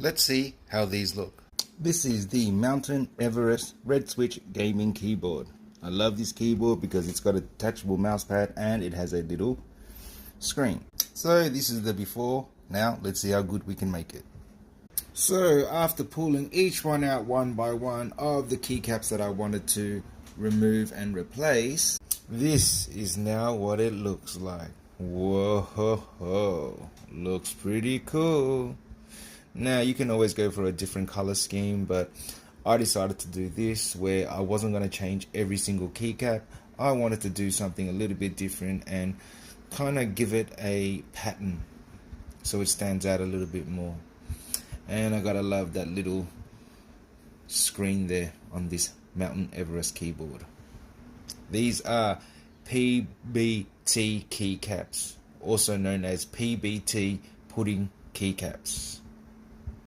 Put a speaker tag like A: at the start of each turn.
A: Let's see how these look. This is the Mountain Everest Red Switch gaming keyboard. I love this keyboard because it's got a detachable mouse pad and it has a little screen. So this is the before. Now let's see how good we can make it. So after pulling each one out one by one of the keycaps that I wanted to remove and replace, this is now what it looks like. Whoa ho ho, looks pretty cool. Now you can always go for a different color scheme, but I decided to do this where I wasn't going to change every single keycap. I wanted to do something a little bit different and kind of give it a pattern so it stands out a little bit more. And I gotta love that little screen there on this Mountain Everest keyboard. These are PBT keycaps, also known as PBT pudding keycaps.